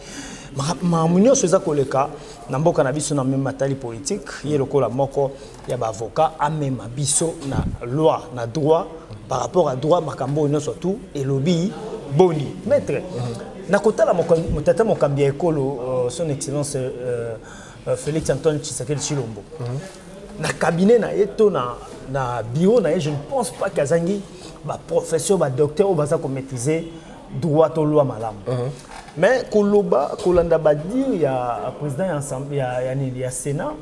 Mamunyo soza koleka na mboka na biso na même matali politique ye lokola moko ya ba avocat a même biso na loi na droit par rapport à droit makambo no surtout et lobby boni maître na kotala motata mokambi ekolo son excellence Félix Antoine Tshisekedi Tshilombo na cabinet na eto na bureau na je ne pense pas kazangi ba professeur ba docteur ou baza ko maîtriser droit au loi malam. Mais Koloba, Kolanda Badir, il y a président il y a Sénat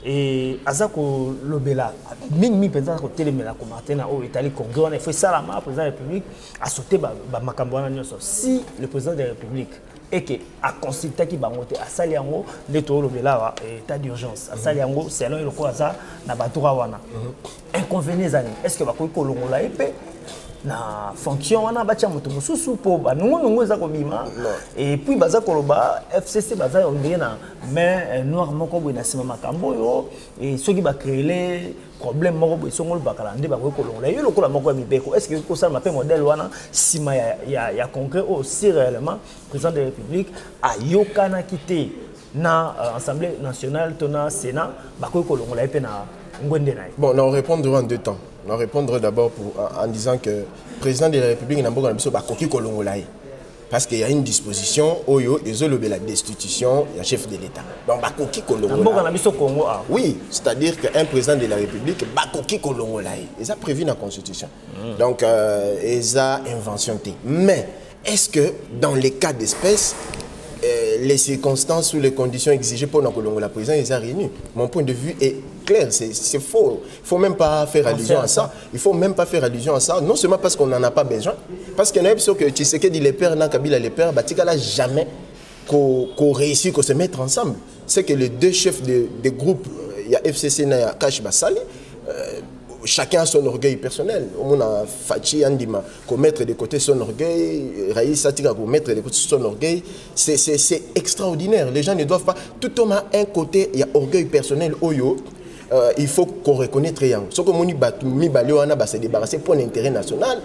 et Azako Lobela, Ming président de Téléméla comme Martin au Italie Congrès, on a fait ça la main, président de la République a sauté Makambouana. Si le président de la République et que a consulté qui va monter à Saliango, les tours Lobela état d'urgence, à Saliango, c'est là le quoi ça n'a pas droit wana. Inconvénients est-ce que va Kolongo la épée? Na fonction wana bacha moto mususu po ba nungu za kobima et puis baza koloba FCC baza ondie na mais noir moko bo na sima makambo yo et ceux qui ba créer problème moko bo songol bakala nde ba ko kolongola yo lokola moko mibeko est-ce que ko ça m'a fait modèle wana sima ya concret aussi réellement président de la République a yokana quitté na Assemblée nationale tona Sénat ba ko kolongola epé na ngwende na.
Bon, on va répondre en deux temps. On va répondre d'abord en disant que le président de la République n'a pas de parce qu'il y a une disposition, Oyo, et la destitution, il y a chef de l'État. Donc, oui, c'est-à-dire qu'un président de la République, il a prévu dans la Constitution. Donc, il a invention. Mais, est-ce que dans les cas d'espèce, les circonstances ou les conditions exigées pour la président, ils ont réuni? Mon point de vue est clair, c'est faux. Il ne faut même pas faire allusion à ça. Il ne faut même pas faire allusion à ça. Non seulement parce qu'on n'en a pas besoin, parce qu'il y a une chose que tu sais que les pères, Kabila les pères, Batika n'a jamais qu'on réussit à se mettre ensemble. C'est que les deux chefs de groupe, il y a FCC et Kash Bassali, chacun a son orgueil personnel. On a Fachi Andima, qu'on mettre de côté son orgueil, Raïs Satika, qu'on mettre de côté son orgueil. C'est extraordinaire. Les gens ne doivent pas. Tout homme a un côté, il y a orgueil personnel, Oyo. Il faut qu'on reconnaisse rien. Ce que moni mi balio ana se débarrasser pour l'intérêt national.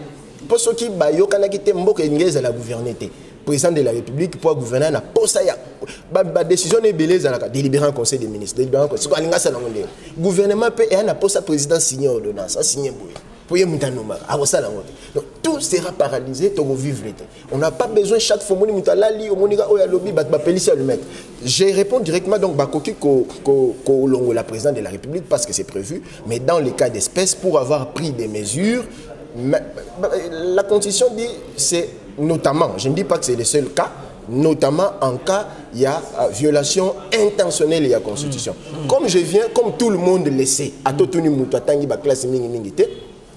Pour ceux qui bayo kana kite mboka ingénieur la gouverneté. Président de la République pour gouverner na posa ya ba décision est beleza la délibérant conseil des ministres. Délibérant conseil ko alinga sala ngonde. Gouvernement peut et na posa président signer ordonnance, signer boye. Pour y mutanoma a sala ngonde. Donc tout sera paralysé to vivre l'été. On n'a pas besoin chaque fois moni mutalali o monika oya lobby ba pelisi à le mettre. Je réponds directement donc bakoki ko longo la président de la République parce que c'est prévu, mais dans les cas d'espèce pour avoir pris des mesures, la Constitution dit c'est notamment, je ne dis pas que c'est le seul cas, notamment en cas il y a violation intentionnelle de la Constitution. Comme je viens, comme tout le monde le sait, à Totoni Moutatangi ba classe mingi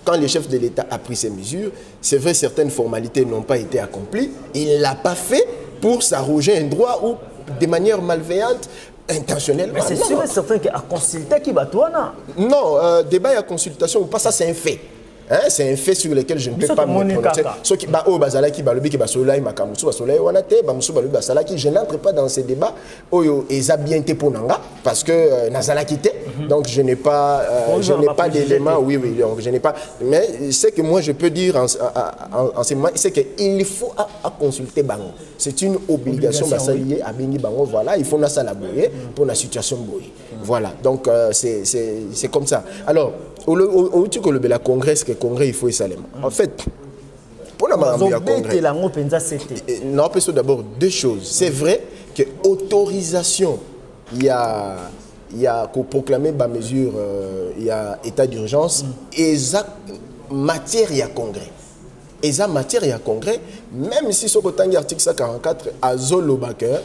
quand le chef de l'État a pris ces mesures, c'est vrai certaines formalités n'ont pas été accomplies, il ne l'a pas fait pour s'arroger un droit ou de manière malveillante, intentionnellement.
Mais c'est sûr et certain qu'il y a consulté qui va toi, non?
Non, débat et consultation ou pas, ça c'est un fait. Hein, c'est un fait sur lequel je ne peux pas me prononcer. Ceux qui je n'entre pas dans ces débats. Parce que donc je n'ai pas d'éléments. Oui, donc je n'ai pas. Mais ce que moi je peux dire en ce moment, c'est qu'il faut consulter Bango. C'est une obligation liée à Bengi Bango. Voilà, il faut la salaboyer pour la situation boyer. Voilà, donc c'est comme ça. Alors, au Congrès, Congrès, il faut essayer. En fait, pour la Congrès, non, on d'abord deux choses. C'est vrai que autorisation, il y a pour proclamer ma mesure, il y a état d'urgence, et ça matière il y a Congrès. Et ça matière il y a Congrès, même si ce côté article 144 à Zolo Baker,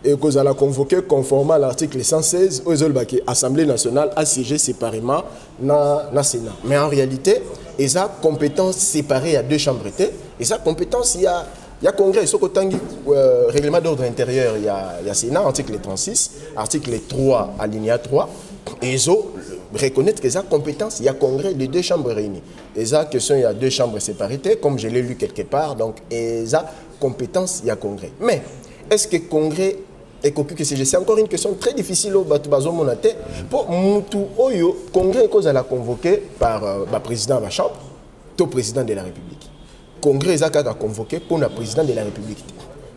et que la convoqué conformément à l'article 116 aux l'Assemblée nationale a siégé séparément dans le Sénat. Mais en réalité, il y a compétence séparée à deux chambres. Et sa compétence, il y a Congrès, règlement d'ordre intérieur, il y a Sénat, article 36, article 3, alinéa 3. Et ils ont reconnaître que ça compétence, il y a Congrès, les deux chambres réunies. Et ça, question, il y a deux chambres séparées, comme je l'ai lu quelque part. Donc, et ça, compétence, il y a Congrès. Mais, est-ce que Congrès c'est encore une question très difficile au Batubazo Monate. Pour Moutou Oyo, Congrès est convoqué par le président de la Chambre, le président de la République. Congrès est convoqué pour le président de la République.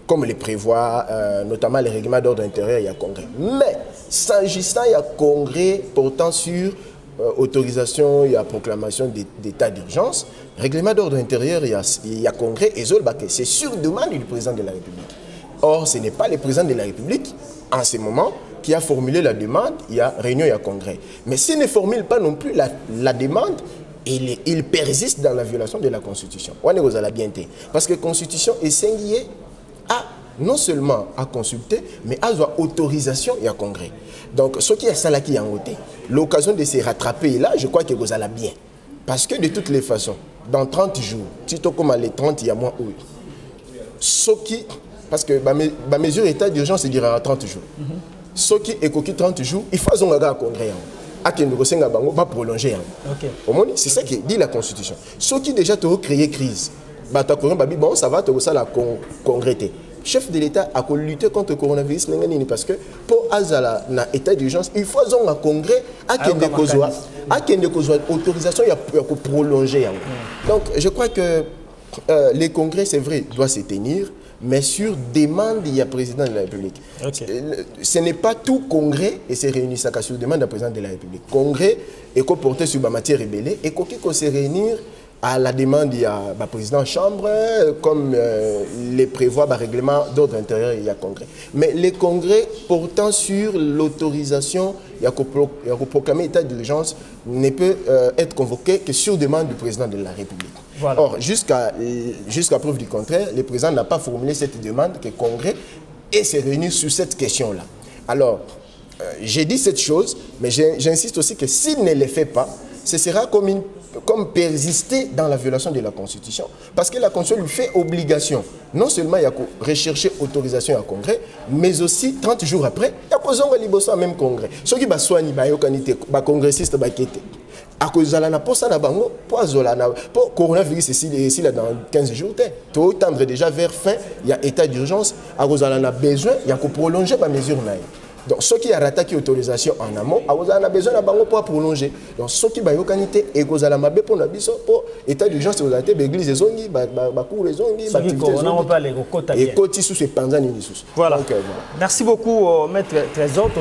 Comme le prévoit notamment les règlements d'ordre intérieur, il y a Congrès. Mais, s'agissant, il y a Congrès portant sur autorisation, il y a proclamation d'état d'urgence, règlement d'ordre intérieur, il y a Congrès, et c'est sur demande du président de la République. Or, ce n'est pas le président de la République, en ce moment, qui a formulé la demande, il y a réunion, il y a congrès. Mais s'il ne formule pas non plus la demande, il persiste dans la violation de la Constitution. Parce que la Constitution est singulière à non seulement à consulter, mais à avoir autorisation et à congrès. Donc, ce qui est ça là qui est en côté, l'occasion de se rattraper là, je crois que vous allez bien. Parce que de toutes les façons, dans 30 jours, si tu comme les 30, il y a moins oui. Ce qui parce que ma mesure d'état d'urgence, c'est dire à 30 jours. Ce qui est coquille 30 jours, il faut un congrès. Va prolonger. C'est ça qui dit la Constitution. Ce qui déjà te créé crise, bon, ça va te la congrès. Chef de l'État a lutté contre le coronavirus parce que pour Azala, dans l'état d'urgence, il faut un congrès à qui autorisation pour prolonger. Donc, je crois que les congrès, c'est vrai, doivent se tenir. Mais sur demande, il y a le président de la République. Ce n'est pas tout congrès et c'est réuni ça sur demande du président de la République. Congrès est porté sur la matière rébellée et qui se réunir à la demande, il y a le président de chambre, comme les prévoit le règlement d'ordre intérieur, il y a congrès. Mais les congrès portant sur l'autorisation, il y a proclamer état d'urgence, ne peut être convoqué que sur demande du président de la République. Voilà. Or, jusqu'à preuve du contraire, le président n'a pas formulé cette demande que le Congrès et s'est réuni sur cette question-là. Alors, j'ai dit cette chose, mais j'insiste aussi que s'il ne le fait pas, ce sera comme persister dans la violation de la Constitution. Parce que la Constitution lui fait obligation. Non seulement il y a rechercher autorisation à Congrès, mais aussi 30 jours après, il y a posé un même Congrès. Ceux qui soignent les congressistes, à cause de la poste pour coronavirus ici dans 15 jours, tout tendre déjà vers fin, il y a état d'urgence, à cause de la besoin, il y a que prolonger la mesure. Donc, ceux qui ont attaqué l'autorisation en amont, ils ont besoin de prolonger. Donc, ceux qui ont été et ils ont besoin pour l'état d'urgence, ils ont été l'église des ongi, les zongi, et côté sous ces panzani.
Voilà. Merci beaucoup, Maître Trésor.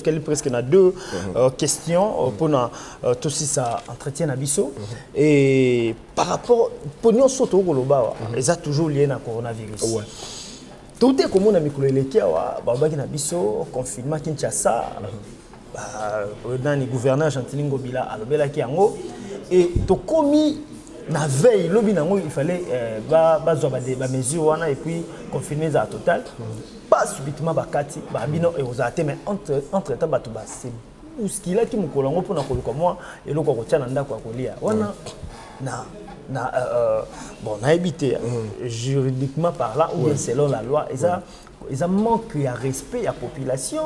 Quel presque deux questions pour tout ça entretien à Bisso. Et par rapport, pour nous, ils ont toujours lié à coronavirus. Tout est comme on a mis le Kiawa, Babaki Nabiso, confinement Kinshasa, le gouverneur Chantilingo Bila, Alobela Kiango, et tout commis la veille, il fallait des mesures et puis confiner ça total. Pas subitement Bakati, Babino et aux athées, mais entre-temps, c'est ce qu'il a qui me colonge pour nous comme moi et le Kokochananda Kwakolia. Bon, on a habité juridiquement par là, ou bien selon la loi, ils ont manqué à respect à la population,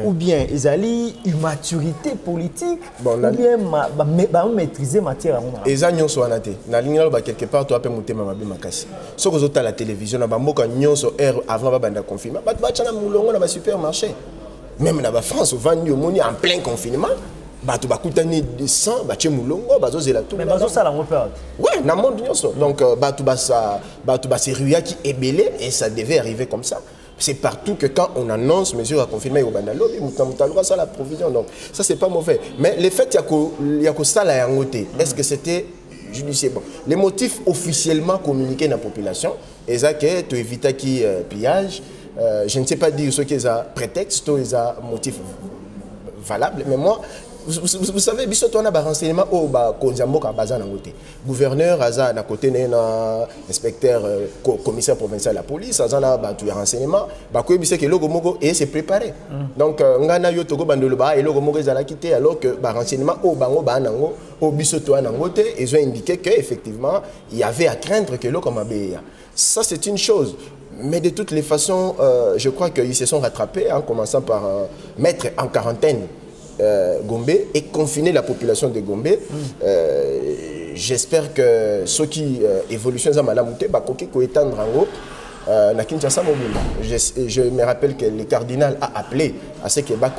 ou bien ils ont une maturité politique, ou bien maîtriser matière à moi.
Ils ont sur la télé. Quelque part, tu as pu monter ma makasi. Ce que tu as la télévision, tu as sur air avant le confinement, tu as un supermarché. Même dans la France, on vend en plein confinement. Tu as des sang, tu as mais
ça la repère.
Oui, dans le monde. Donc, c'est Ruya qui est belé et ça devait arriver comme ça. C'est partout que quand on annonce mesure à confirmer au Bandalo, ça la provision. Donc, ça, c'est pas mauvais. Mais le fait qu'il y a que ça là, est-ce que c'était judiciaire? Bon. Les motifs officiellement communiqués dans la population, et ça, que tu évites qui pillage. Je ne sais pas dire ce qu'ils ont prétexte, ils ont motif valable, mais moi, vous savez, biso to na ba renseignement au ba konzamboka baza na ngote. Gouverneur aza na côté na inspecteur commissaire provincial de la police, aza na ba tu renseignement, ba ko bise ke logo moko et c'est préparé. Donc ngana yo togo bandolo ba et logo moko ezala quitté alors que ba renseignement au bango ba nango au biso to na ngote, ils ont indiqué que effectivement il y avait à craindre que logo mabeya. Ça c'est une chose. Mais de toutes les façons, je crois qu'ils se sont rattrapés en commençant par mettre en quarantaine Gombe et confiner la population de Gombe. J'espère que ceux qui évoluent dans Malamouté, Bakoki ko étendre en haut. Na Kinshasa Mobimba. Je me rappelle que le cardinal a appelé à ce qu'il va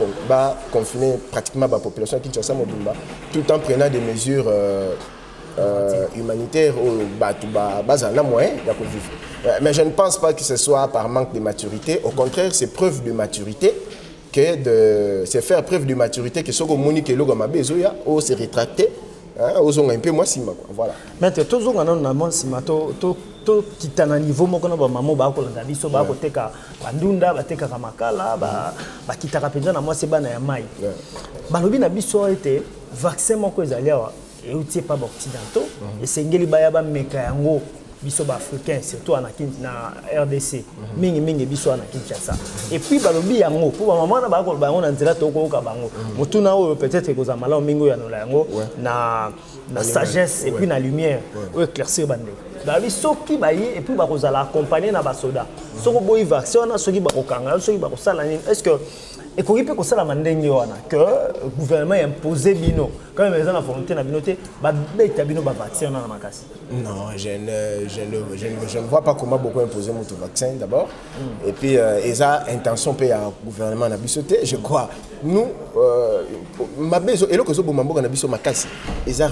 confiner pratiquement la population de Kinshasa Mobimba tout en prenant des mesures humanitaires au bazana moyen de vivre. Mais je ne pense pas que ce soit par manque de maturité. Au contraire, c'est preuve de maturité que c'est faire preuve de maturité que ce que Monique et Logo Mabezoya ou se rétracter, aux un peu moins sima. Voilà.
Maintenant, tous les gens ont sima to kitana niveau moko na ba mamo ba ko landa biso ba ko teka bandunda ba teka kamakala ba kitaka penza na mwase bana ya mai. Ba lobi na biso ete vaccin moko ezali awa et outil pas occidentaux et sengeli ba ya ba meka yango biso ba africain surtout na RDC mingi biso na Kinshasa et puis balobi yango pour maman na ba ko ba ngona nzela to ko ka bango mutuna o peut-être ko za mala mingo ya no la yango na sagesse et puis na lumière ou éclaircir bande babi soki baye et puis ba ko za la accompagner na ba soda soko boy vaccin na soki ba ko kanga soki ba ko sala nini est-ce que et qu'on peut ça la mandenge wana que le gouvernement a imposé bino quand même les gens la volonté na bino te ba beta bino ba vaccin na makasi.
Non, je ne vois pas comment beaucoup imposer mon vaccin d'abord et puis ils ont intention payer à gouvernement na bisoté je crois nous ma bezo et le que bomamboka na biso makasi ils ont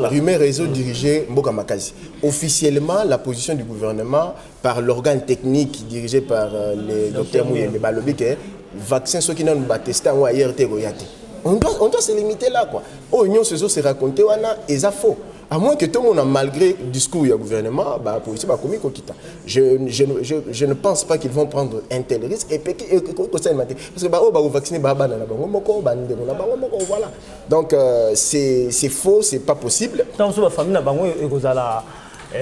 rumeur réseau dirigé mboka makasi officiellement la position du gouvernement par l'organe technique dirigé par les docteurs Mouyembe balobi que vaccin ceux qui n'ont pas testé en ailleurs on doit se limiter là quoi. Oh union ces se raconter wana et ça faux. À moins que tout le monde malgré le discours du gouvernement bah police bah commis kokita. Je ne pense pas qu'ils vont prendre un tel risque et parce que bah oh bah vacciner bah na bango moko bah ndeko na bango moko voilà. Donc c'est faux, c'est pas possible.
Tant sur la famille na bango et kozala.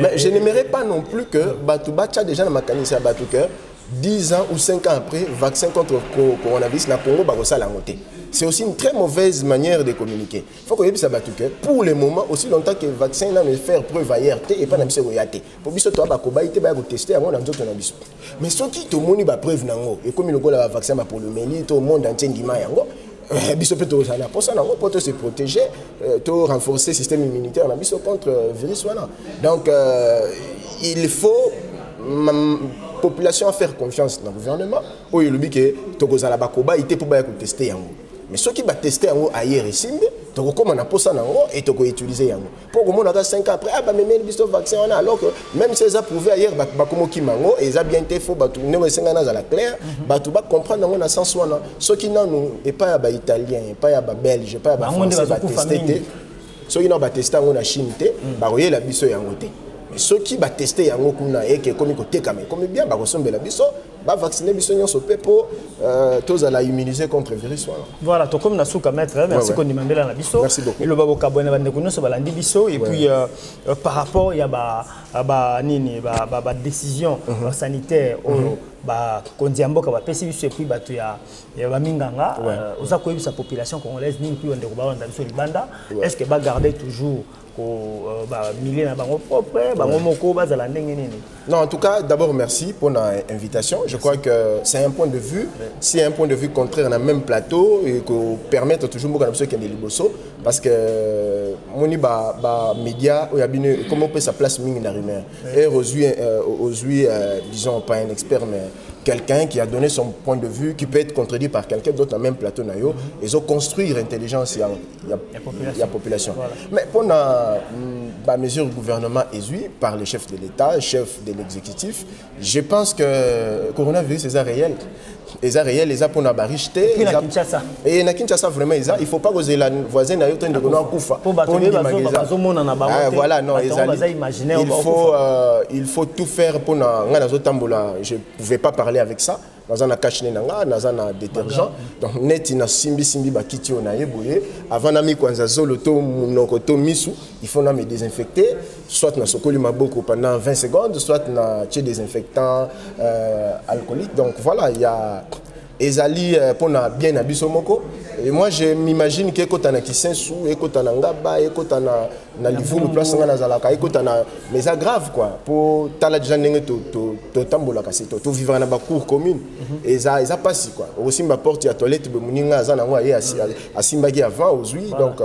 Mais je n'aimerais pas non plus que bah tout batcha déjà dans ma canisse à battu que 10 ans ou 5 ans après, vaccin contre le coronavirus, na Congo, c'est aussi une très mauvaise manière de communiquer. Il faut que pour le moment, aussi longtemps que le vaccin n'a faire preuve ailleurs et pas dans le pour que tu aies testé à mon mais ce qui te montre la preuve, et comme le vaccin pour le méli, tout le monde entier pour se protéger, renforcer le système immunitaire contre le virus. Donc, il faut population à faire confiance dans le gouvernement. Ou il dit que Tokozala Bakoba était pour tester. Mais ceux qui vont tester ailleurs ici, Toko comme on a posé et Toko utiliser. Pour que mon 5 ans après, ah bah mais le vaccin alors que même si ça prouvé ailleurs, Bakomo Kimango et ça bien été faux, Batou ne ressemble à la claire, Batou va comprendre dans le sens où ceux qui n'ont et pas à italien, pas à belge, pas à français, tester. Ceux qui n'ont pas testé en Chine, baroyer la biso yangote. Mais ceux qui vont tester yango kuna et que comme côté comme bien ba ressemble la biso ba vacciner biso nyonso pe pour tous à la immuniser contre le virus
voilà to comme na souka maître merci qu'on demandela na biso et le babo kabone bande ko nyonso balandi biso et puis par rapport il y a ba nini ba décision sanitaire ba kondiamboka ba pesi biso et puis ba to ya ba minganga oza ko sa population congolaise nini puis on de ko ba onda biso libanda est-ce que ba garder toujours
non, en tout cas, d'abord merci pour l'invitation. Je crois que c'est un point de vue. Si un point de vue contraire on a même plateau et que permettre toujours beaucoup de des liboso parce que moni média comment on peut sa place mine dans rumeur et aujourd'hui disons pas un expert mais quelqu'un qui a donné son point de vue qui peut être contredit par quelqu'un d'autre dans le même plateau nayo ils ont construit l'intelligence il y a population voilà. Mais pour la mesure du gouvernement ésuie par le chef de l'État, chef de l'exécutif, je pense que le coronavirus est réel. Les réels, les pour la baricheté. Et na Kinshasa vraiment il ne faut pas que les voisins n'aient autant de koufa. Voilà non il faut tout faire pour na tambola. Je ne pouvais pas parler avec ça. nazana cache nanga nazana détergent donc net na simbi ba kiti on a yeboye avant na mi kwanza zolo to monoko to misu il faut na me désinfecter soit na sokoli maboko pendant 20 secondes soit na tché désinfectant alcoolique donc voilà il y a ezali pour na bien na biso moko et moi je m'imagine que quand on a kisensu et quand on a ngaba et quand on a na livulu place nga nazalaka et quand on a mais ça grave quoi pour tala déjà ndenge to tambola kasi to vivre na ba cour commune et ça passe quoi aussi ma porte ya toilette be muninga za na ngwa ye asimbaki avant aujourd'hui donc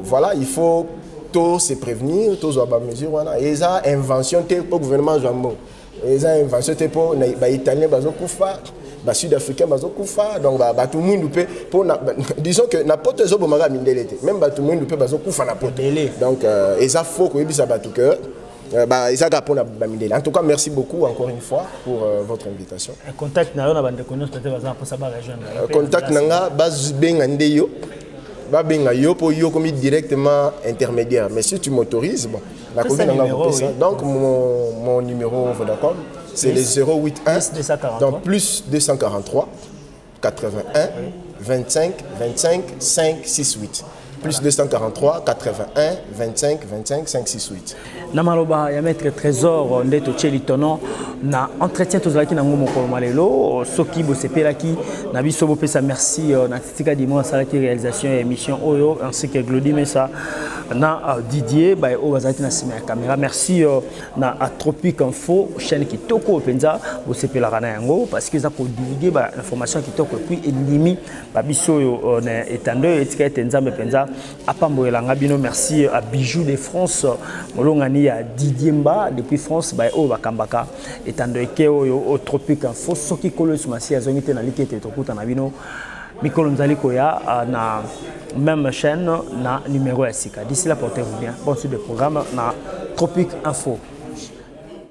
voilà il faut tout se prévenir tous avoir mesure voilà et ça invention te pour gouvernement jambo et ça invention te pour ba italien bazo kufa ba sud-africain bazo kufa donc ba tout monde peut pour disons que na pote zo bomanga mindelete même ba tout monde peut bazo kufa na pote donc et ça faut que bisa ba tout cœur bah ça ga pour na ba mindele en tout cas merci beaucoup encore une fois pour votre invitation
contact na yo na bande connaissance peut-être baza pour ça ba rejoindre
contact nanga baz benga ndeyo ba benga yo pour yo comme directement intermédiaire mais si tu m'autorises bon la commune nanga donc mon numéro Vodacom c'est les 081 donc plus 243 81 25 25 568 plus 243 81 25 25 568
Namaloba ya maître trésor ndeto chelitono na entretien tozalaki na ngomo ko malelo soki bo sepelaki na biso bo pesa merci na titika dimanche salaki réalisation émission oyo ainsi que Glody Mesa na Didier ba o bazalaki na sima ya caméra merci na Tropique Info chaîne kitoko penza bo sepelaka na yango parce que za ko divulguer ba information kitoko puis elimi ba biso yo na etando etika etenza penza apamboyelanga bino merci à Bijoux de France molongani ya Didier Mba depuis France ba o bakambaka etando eke oyo au Tropique Info soki kolo sumasi azongi te na likete tokuta na bino mikolo nzali koya na même chaîne na numéro ya sika d'ici là portez-vous bien bon suite de programme na Tropique Info.